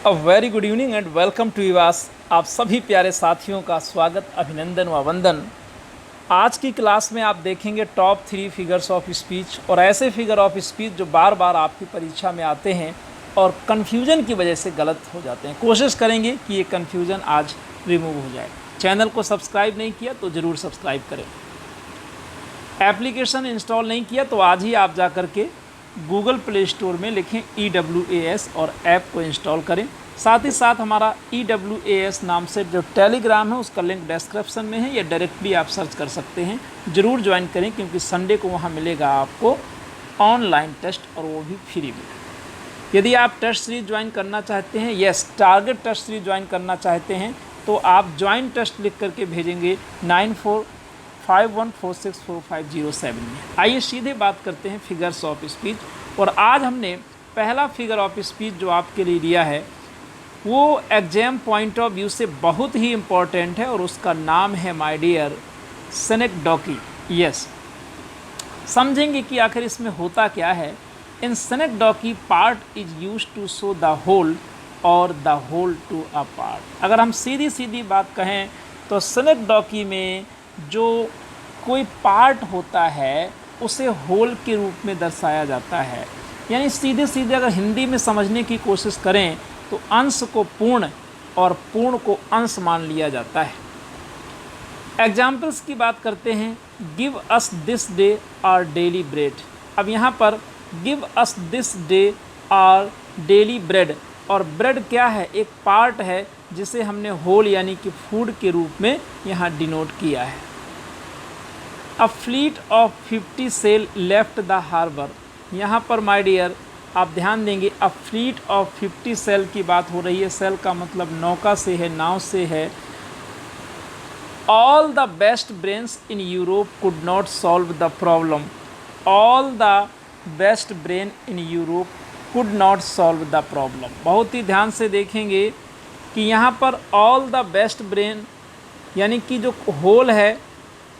A very good evening and welcome to यूवास। आप सभी प्यारे साथियों का स्वागत, अभिनंदन व वंदन। आज की क्लास में आप देखेंगे टॉप 3 फिगर्स ऑफ स्पीच और ऐसे फिगर ऑफ स्पीच जो बार बार आपकी परीक्षा में आते हैं और कन्फ्यूजन की वजह से गलत हो जाते हैं। कोशिश करेंगे कि ये कन्फ्यूजन आज रिमूव हो जाए। चैनल को सब्सक्राइब नहीं किया तो ज़रूर सब्सक्राइब करें। एप्लीकेशन इंस्टॉल नहीं किया तो आज ही आप जा कर के गूगल प्ले स्टोर में लिखें EWAS और ऐप को इंस्टॉल करें। साथ ही साथ हमारा EWAS नाम से जो टेलीग्राम है उसका लिंक डिस्क्रिप्शन में है, या डायरेक्टली आप सर्च कर सकते हैं। ज़रूर ज्वाइन करें क्योंकि संडे को वहाँ मिलेगा आपको ऑनलाइन टेस्ट और वो भी फ्री में। यदि आप टेस्ट सीरीज ज्वाइन करना चाहते हैं, टारगेट टेस्ट सीरीज ज्वाइन करना चाहते हैं तो आप ज्वाइन टेस्ट लिख करके भेजेंगे 9451464507 में। आइए सीधे बात करते हैं फिगर्स ऑफ स्पीच। और आज हमने पहला फिगर ऑफ स्पीच जो आपके लिए लिया है वो एग्जाम पॉइंट ऑफ व्यू से बहुत ही इम्पॉर्टेंट है और उसका नाम है माय डियर सेनेक्डोकी। यस, समझेंगे कि आखिर इसमें होता क्या है। In synecdoche part is used to show the whole or the whole to a part. अगर हम सीधी सीधी बात कहें तो सेनेक्डोकी में जो कोई पार्ट होता है उसे होल के रूप में दर्शाया जाता है। यानी सीधे सीधे अगर हिंदी में समझने की कोशिश करें तो अंश को पूर्ण और पूर्ण को अंश मान लिया जाता है। एग्जाम्पल्स की बात करते हैं। Give us this day our daily bread. अब यहाँ पर give us this day our daily bread, और ब्रेड क्या है? एक पार्ट है जिसे हमने होल यानी कि फूड के रूप में यहाँ डिनोट किया है। A fleet of 50 sail left the harbour. यहाँ पर माय डियर आप ध्यान देंगे, अ फ्लीट ऑफ 50 सेल की बात हो रही है। सेल का मतलब नौका से है, नाव से है। All the best brains in Europe could not solve the problem. All the best brain in Europe could not solve the problem. बहुत ही ध्यान से देखेंगे कि यहाँ पर ऑल द बेस्ट ब्रेन यानी कि जो होल है,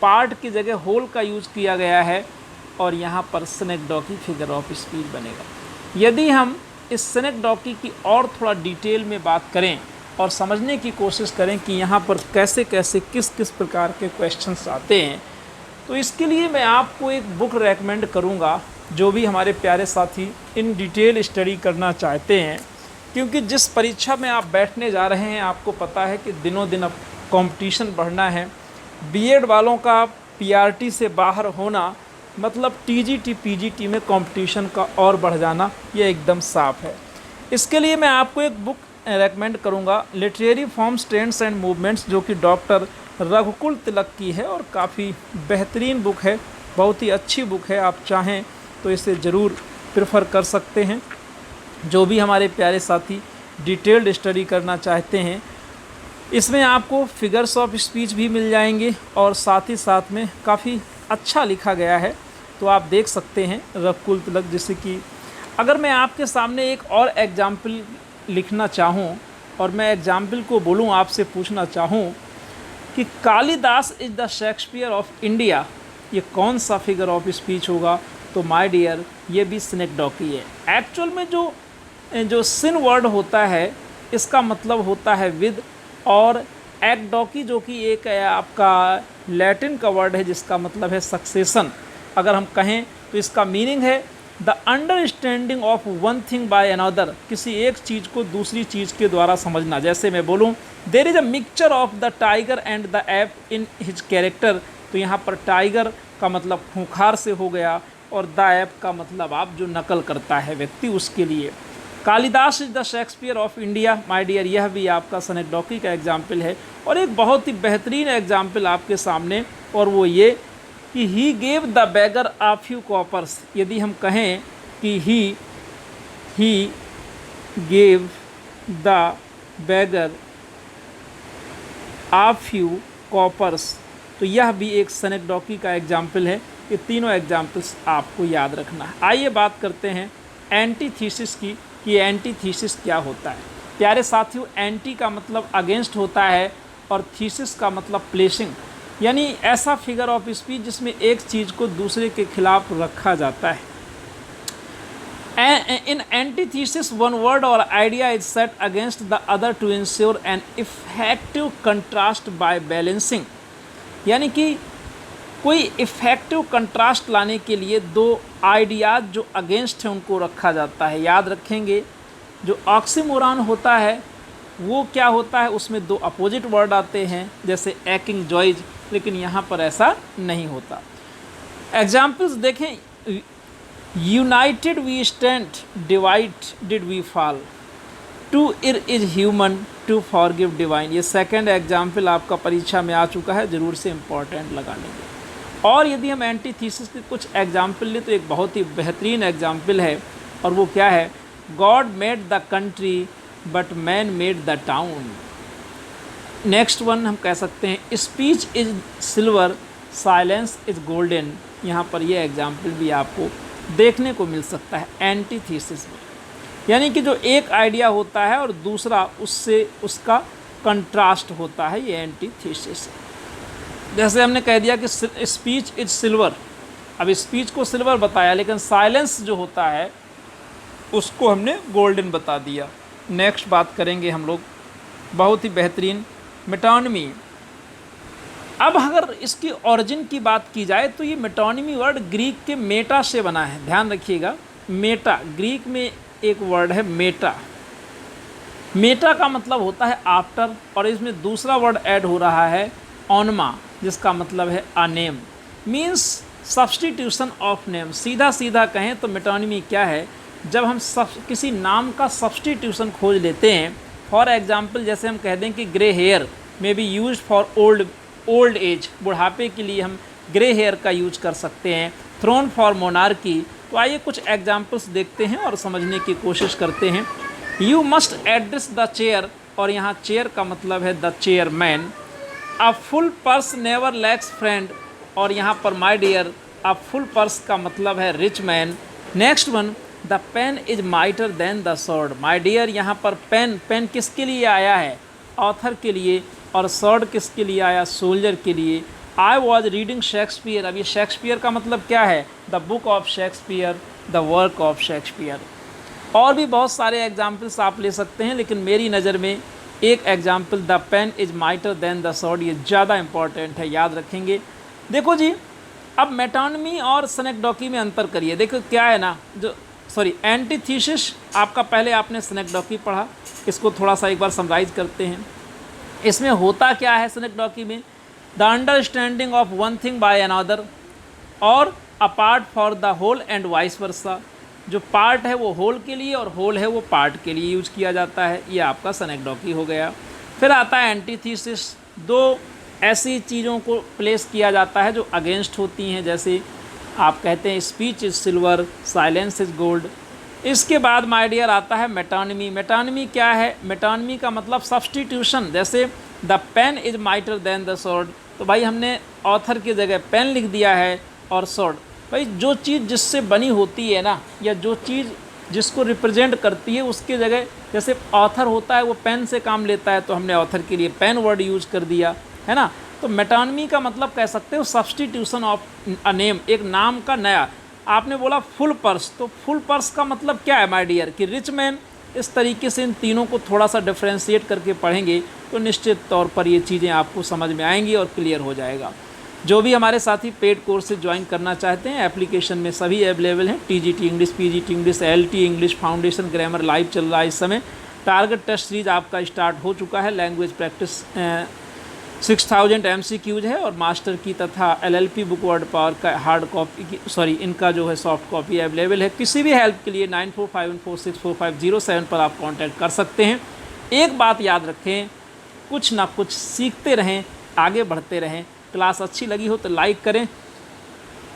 पार्ट की जगह होल का यूज़ किया गया है और यहाँ पर सेनेक्डोकी फिगर ऑफ स्पीच बनेगा। यदि हम इस सेनेक्डोकी की और थोड़ा डिटेल में बात करें और समझने की कोशिश करें कि यहाँ पर कैसे कैसे किस किस प्रकार के क्वेश्चंस आते हैं, तो इसके लिए मैं आपको एक बुक रेकमेंड करूँगा जो भी हमारे प्यारे साथी इन डिटेल स्टडी करना चाहते हैं। क्योंकि जिस परीक्षा में आप बैठने जा रहे हैं आपको पता है कि दिनों दिन अब कंपटीशन बढ़ना है। बीएड वालों का पीआरटी से बाहर होना मतलब टीजीटी पीजीटी में कंपटीशन का और बढ़ जाना, ये एकदम साफ है। इसके लिए मैं आपको एक बुक रेकमेंड करूँगा, literary forms trends and movements, जो कि डॉक्टर रघुकुल तिलक की है और काफ़ी बेहतरीन बुक है, बहुत ही अच्छी बुक है। आप चाहें तो इसे ज़रूर प्रेफर कर सकते हैं। जो भी हमारे प्यारे साथी डिटेल्ड स्टडी करना चाहते हैं, इसमें आपको फिगर्स ऑफ स्पीच भी मिल जाएंगे और साथ ही साथ में काफ़ी अच्छा लिखा गया है, तो आप देख सकते हैं रघुकुल तिलक। जैसे कि अगर मैं आपके सामने एक और एग्जाम्पल लिखना चाहूँ और मैं एग्जाम्पल को बोलूँ, आपसे पूछना चाहूँ कि Kalidas is the Shakespeare of India, ये कौन सा फिगर ऑफ स्पीच होगा? तो माय डियर ये भी सेनेक्डोकी है। एक्चुअल में जो सिन वर्ड होता है इसका मतलब होता है विद, और एक्डोकी जो कि एक आपका लैटिन का वर्ड है जिसका मतलब है सक्सेशन। अगर हम कहें तो इसका मीनिंग है the understanding of one thing by another, किसी एक चीज़ को दूसरी चीज़ के द्वारा समझना। जैसे मैं बोलूँ there is a mixture of the tiger and the ape in his character, तो यहाँ पर टाइगर का मतलब खूंखार से हो गया और द ऐप का मतलब आप जो नकल करता है व्यक्ति, उसके लिए। Kalidas is the Shakespeare of India, my dear यह भी आपका सेनेक्डोकी का एग्जाम्पल है। और एक बहुत ही बेहतरीन एग्जाम्पल आपके सामने, और वो ये कि he gave the beggar a few coppers. यदि हम कहें कि he gave the beggar a few coppers, तो यह भी एक सेनेक्डोकी का एग्जाम्पल है। ये तीनों एग्जाम्पल्स आपको याद रखना है। आइए बात करते हैं एंटीथीसिस की, कि एंटीथीसिस क्या होता है। प्यारे साथियों, एंटी का मतलब अगेंस्ट होता है और थीसिस का मतलब प्लेसिंग, यानी ऐसा फिगर ऑफ स्पीच जिसमें एक चीज़ को दूसरे के खिलाफ रखा जाता है। In antithesis, one word or idea is set against the other to ensure an effective contrast by balancing. यानी कि कोई इफ़ेक्टिव कंट्रास्ट लाने के लिए दो आइडियाज़ जो अगेंस्ट हैं उनको रखा जाता है। याद रखेंगे, जो ऑक्सीमोरॉन होता है वो क्या होता है, उसमें दो अपोजिट वर्ड आते हैं, जैसे एकिंग जॉइज, लेकिन यहाँ पर ऐसा नहीं होता। एग्जाम्पल्स देखें, united we stand, divided we fall, to err is human, to forgive divine. ये सेकंड एग्जाम्पल आपका परीक्षा में आ चुका है, ज़रूर से इम्पॉर्टेंट लगा लेंगे। और यदि हम एंटीथीसिस के कुछ एग्जाम्पल लें तो एक बहुत ही बेहतरीन एग्जाम्पल है, और वो क्या है, God made the country but man made the town. Next one हम कह सकते हैं, speech is silver, silence is golden. यहाँ पर ये एग्जाम्पल भी आपको देखने को मिल सकता है एंटीथीसिस में, यानी कि जो एक आइडिया होता है और दूसरा उससे उसका कंट्रास्ट होता है, ये एंटीथीसिस है। जैसे हमने कह दिया कि स्पीच इज सिल्वर, अब स्पीच को सिल्वर बताया, लेकिन साइलेंस जो होता है उसको हमने गोल्डन बता दिया। नेक्स्ट बात करेंगे हम लोग, बहुत ही बेहतरीन, मेटोनिमी। अब अगर इसकी ओरिजिन की बात की जाए तो ये मेटोनिमी वर्ड ग्रीक के मेटा से बना है। ध्यान रखिएगा, मेटा, ग्रीक में एक वर्ड है मेटा। मेटा का मतलब होता है आफ्टर, और इसमें दूसरा वर्ड ऐड हो रहा है ऑनमा, जिसका मतलब है a name, means substitution of name. सीधा सीधा कहें तो मेटोनिमी क्या है, जब हम किसी नाम का सब्सटीट्यूशन खोज लेते हैं। फॉर एग्जाम्पल, जैसे हम कह दें कि ग्रे हेयर में B use for old age, बुढ़ापे के लिए हम ग्रे हेयर का यूज कर सकते हैं। Throne for monarchy. तो आइए कुछ एग्जाम्पल्स देखते हैं और समझने की कोशिश करते हैं। You must address the chair, और यहाँ चेयर का मतलब है the chairman. A full purse never lacks friend, और यहाँ पर my dear, a full purse का मतलब है rich man. Next one, the pen is mightier than the sword. My dear, यहाँ पर पेन किसके लिए आया है, ऑथर के लिए, और स्वॉर्ड किसके लिए आया, सोल्जर के लिए। आई वॉज रीडिंग शेक्सपियर, अब ये शेक्सपियर का मतलब क्या है, the book of Shakespeare, the work of Shakespeare. और भी बहुत सारे एग्जाम्पल्स आप ले सकते हैं, लेकिन मेरी नज़र में एक example, the pen is mightier than the sword, ये ज़्यादा इंपॉर्टेंट है, याद रखेंगे। देखो जी, अब मेटोनिमी और स्नेकडॉकी में अंतर करिए। देखो क्या है ना, एंटीथीसिस आपका, पहले आपने स्नेकडॉकी पढ़ा, इसको थोड़ा सा एक बार समराइज करते हैं। इसमें होता क्या है स्नेकडॉकी में, the understanding of one thing by another, or a part for the whole and vice versa. जो पार्ट है वो होल के लिए और होल है वो पार्ट के लिए यूज किया जाता है, ये आपका स्नेकडॉकी हो गया। फिर आता है एंटीथीसिस, दो ऐसी चीज़ों को प्लेस किया जाता है जो अगेंस्ट होती हैं, जैसे आप कहते हैं speech is silver, silence is gold. इसके बाद माय डियर आता है मेटोनिमी। मेटोनिमी क्या है, मेटोनिमी का मतलब सब्सटीट्यूशन। जैसे the pen is mightier than the sword, तो भाई हमने ऑथर की जगह पेन लिख दिया है और स्वॉर्ड। भाई जो चीज़ जिससे बनी होती है ना, या जो चीज़ जिसको रिप्रेजेंट करती है, उसके जगह, जैसे ऑथर होता है वो पेन से काम लेता है, तो हमने ऑथर के लिए पेन वर्ड यूज कर दिया है ना। तो मेटोनिमी का मतलब कह सकते हो सब्सटीट्यूशन ऑफ अ नेम, एक नाम का नया। आपने बोला फुल पर्स, तो फुल पर्स का मतलब क्या है माय डियर, कि रिच मैन। इस तरीके से इन तीनों को थोड़ा सा डिफ्रेंशिएट करके पढ़ेंगे तो निश्चित तौर पर ये चीज़ें आपको समझ में आएंगी और क्लियर हो जाएगा। जो भी हमारे साथी पेड कोर्सेज ज्वाइन करना चाहते हैं, एप्लीकेशन में सभी अवेलेबल हैं। TGT English, PGT English, LT English, foundation grammar live चल रहा है इस समय। टारगेट टेस्ट सीरीज आपका स्टार्ट हो चुका है। लैंग्वेज प्रैक्टिस 6000 MCQs है, और मास्टर की तथा LLP बुक वर्ड पावर का हार्ड कॉपी की, इनका जो है सॉफ्ट कॉपी अवेलेबल है। किसी भी हेल्प के लिए 9451464507 पर आप कांटेक्ट कर सकते हैं। एक बात याद रखें, कुछ ना कुछ सीखते रहें, आगे बढ़ते रहें। क्लास अच्छी लगी हो तो लाइक करें,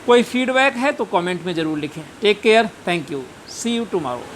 कोई फीडबैक है तो कमेंट में ज़रूर लिखें। Take care, thank you, see you tomorrow.